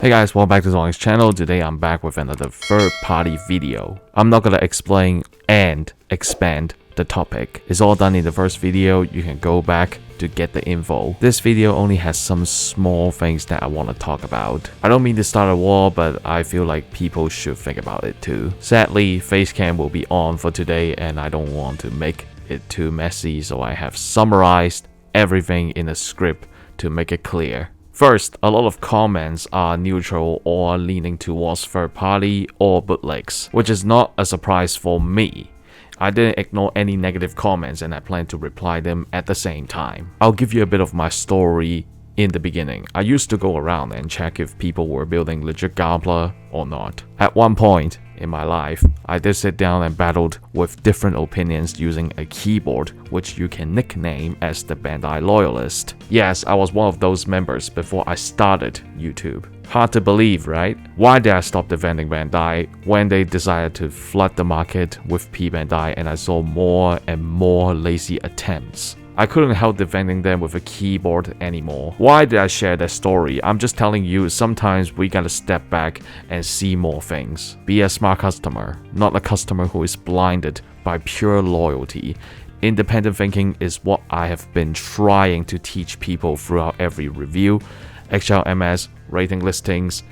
Hey guys, welcome back to Zong's channel. Today I'm back with another third-party video. I'm not gonna explain and expand the topic. It's all done in the first video. You can go back to get the info. This video only has some small things that I want to talk about. I don't mean to start a war, but I feel like people should think about it too. Sadly, Facecam will be on for today and I don't want to make it too messy, so I have summarized everything in a script to make it clear. First, a lot of comments are neutral or leaning towards third party or bootlegs, which is not a surprise for me. I didn't ignore any negative comments and I plan to reply them at the same time. I'll give you a bit of my story. In the beginning, I used to go around and check if people were building legit Gunpla or not. At one point in my life, I did sit down and battled with different opinions using a keyboard, which you can nickname as the Bandai Loyalist. Yes, I was one of those members before I started YouTube. Hard to believe, right? Why did I stop defending Bandai when they decided to flood the market with P-Bandai and I saw more and more lazy attempts? I couldn't help defending them with a keyboard anymore. Why did I share that story? I'm just telling you, sometimes we gotta step back and see more things. Be a smart customer, not a customer who is blinded by pure loyalty. Independent thinking is what I have been trying to teach people throughout every review, XLMS, rating listings,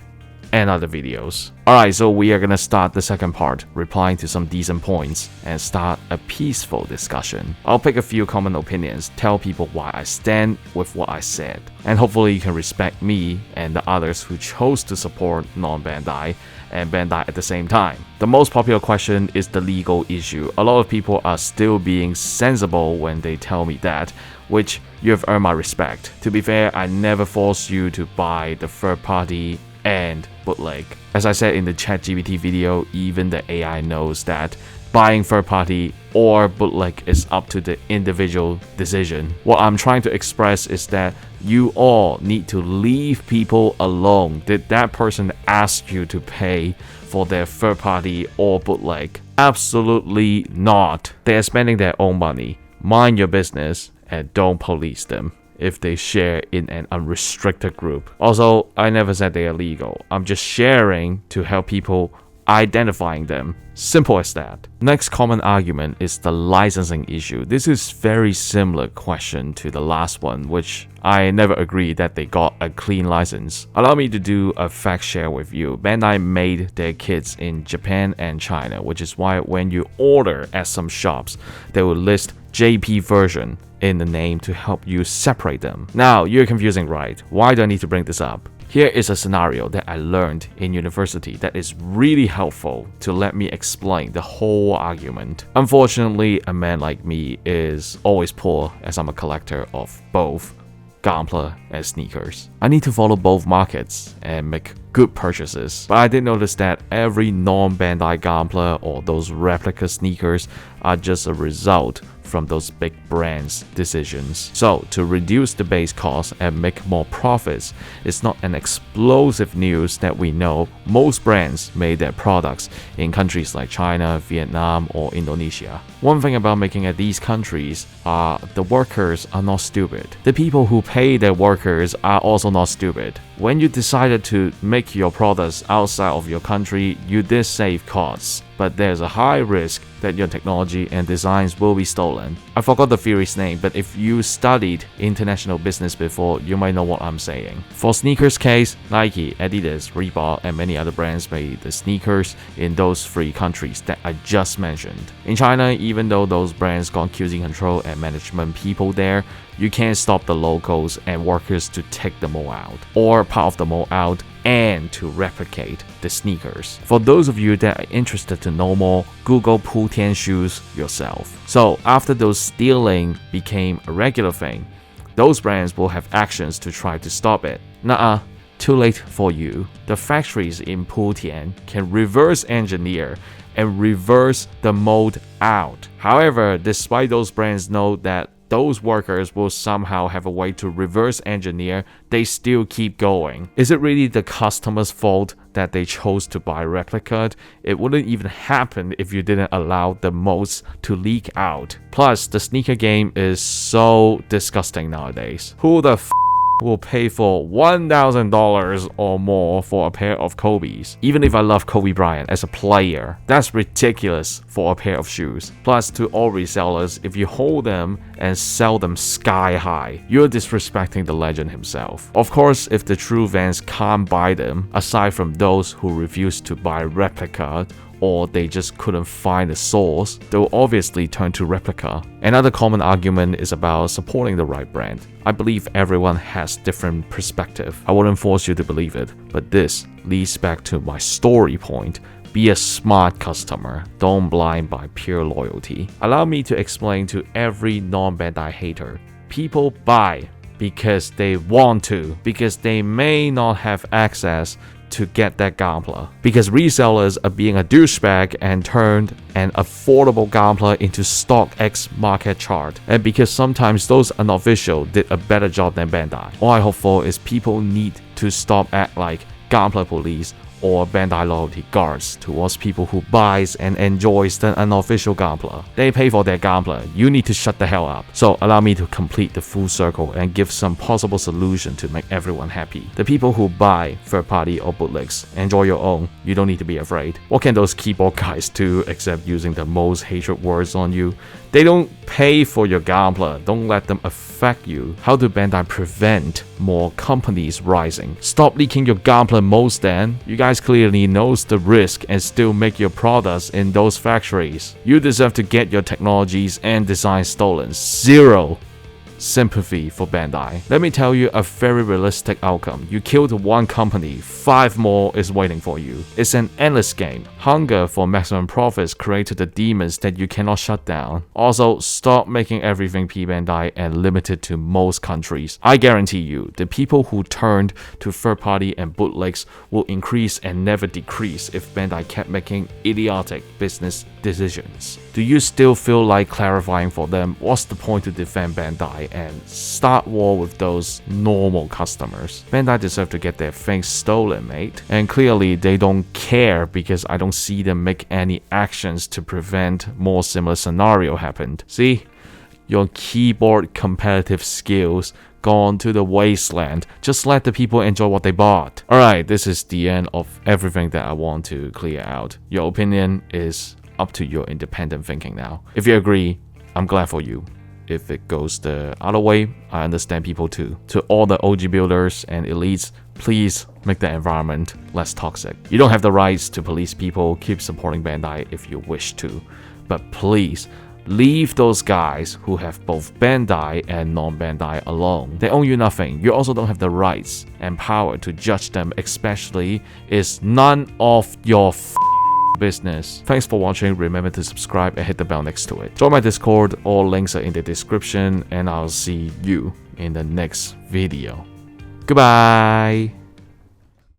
and other videos. Alright, so we are gonna start the second part, replying to some decent points, and start a peaceful discussion. I'll pick a few common opinions, tell people why I stand with what I said, and hopefully you can respect me and the others who chose to support non-Bandai and Bandai at the same time. The most popular question is the legal issue. A lot of people are still being sensible when they tell me that, which you have earned my respect. To be fair, I never forced you to buy the third party and bootleg. As I said in the ChatGPT video, even the AI knows that buying third party or bootleg is up to the individual decision. What I'm trying to express is that you all need to leave people alone. Did that person ask you to pay for their third party or bootleg? Absolutely not. They are spending their own money. Mind your business and don't police them if they share in an unrestricted group. Also, I never said they are legal. I'm just sharing to help people identifying them. Simple as that. Next common argument is the licensing issue. This is very similar question to the last one, which I never agreed that they got a clean license. Allow me to do a fact share with you. Bandai made their kits in Japan and China, which is why when you order at some shops, they will list JP version in the name to help you separate them. Now, you're confusing, right? Why do I need to bring this up? Here is a scenario that I learned in university that is really helpful to let me explain the whole argument. Unfortunately, a man like me is always poor as I'm a collector of both Gunpla and sneakers. I need to follow both markets and make good purchases. But I did notice that every non-Bandai Gunpla or those replica sneakers are just a result from those big brands' decisions. So to reduce the base cost and make more profits, it's not an explosive news that we know most brands made their products in countries like China, Vietnam, or Indonesia. One thing about making at these countries are the workers are not stupid. The people who pay their workers are also not stupid. When you decided to make your products outside of your country, you did save costs, but there's a high risk that your technology and designs will be stolen. I forgot the theory's name, but if you studied international business before, you might know what I'm saying. For sneakers case, Nike, Adidas, Reebok, and many other brands made the sneakers in those three countries that I just mentioned. In China, even though those brands got QC control and management people there, you can't stop the locals and workers to take the mold out, or part of the mold out, and to replicate the sneakers. For those of you that are interested to know more, Google Putian shoes yourself. So after those stealing became a regular thing, those brands will have actions to try to stop it. Nuh-uh, too late for you. The factories in Putian can reverse engineer and reverse the mold out. However, despite those brands know that those workers will somehow have a way to reverse engineer, they still keep going. Is it really the customer's fault that they chose to buy replica? It wouldn't even happen if you didn't allow the molds to leak out. Plus, the sneaker game is so disgusting nowadays. Who the will pay for $1,000 or more for a pair of Kobe's. Even if I love Kobe Bryant as a player, that's ridiculous for a pair of shoes. Plus, to all resellers, if you hold them and sell them sky high, you're disrespecting the legend himself. Of course, if the true fans can't buy them, aside from those who refuse to buy replica or they just couldn't find the source, they'll obviously turn to replica. Another common argument is about supporting the right brand. I believe everyone has different perspective. I wouldn't force you to believe it, but this leads back to my story point. Be a smart customer, don't blind by pure loyalty. Allow me to explain to every non-Bandai hater. People buy because they want to, because they may not have access to get that Gunpla, because resellers are being a douchebag and turned an affordable Gunpla into StockX market chart, and because sometimes those unofficial did a better job than Bandai. All I hope for is people need to stop act like Gunpla police or Bandai loyalty guards towards people who buys and enjoys the unofficial Gunpla. They pay for their Gunpla. You need to shut the hell up. So allow me to complete the full circle and give some possible solution to make everyone happy. The people who buy third party or bootlegs, enjoy your own. You don't need to be afraid. What can those keyboard guys do except using the most hatred words on you? They don't pay for your Gunpla. Don't let them affect you. How do Bandai prevent more companies rising? Stop leaking your Gunpla most then. You guys clearly knows the risk and still make your products in those factories. You deserve to get your technologies and designs stolen. Zero sympathy for Bandai. Let me tell you a very realistic outcome. You killed one company, 5 more is waiting for you. It's an endless game. Hunger for maximum profits created the demons that you cannot shut down. Also, stop making everything P Bandai and limited to most countries. I guarantee you, the people who turned to third party and bootlegs will increase and never decrease if Bandai kept making idiotic business decisions. Do you still feel like clarifying for them what's the point to defend Bandai and start war with those normal customers? Bandai deserve to get their things stolen, mate. And clearly they don't care because I don't see them make any actions to prevent more similar scenario happened. See? Your keyboard competitive skills gone to the wasteland. Just let the people enjoy what they bought. Alright, this is the end of everything that I want to clear out. Your opinion is up to your independent thinking now. If you agree, I'm glad for you. If it goes the other way, I understand people too. To all the OG builders and elites, please make the environment less toxic. You don't have the rights to police people. Keep supporting Bandai if you wish to. But please, leave those guys who have both Bandai and non-Bandai alone. They own you nothing. You also don't have the rights and power to judge them, especially is none of your business. Thanks for watching. Remember to subscribe and hit the bell next to it. Join my Discord. All links are in the description, and I'll see you in the next video. Goodbye.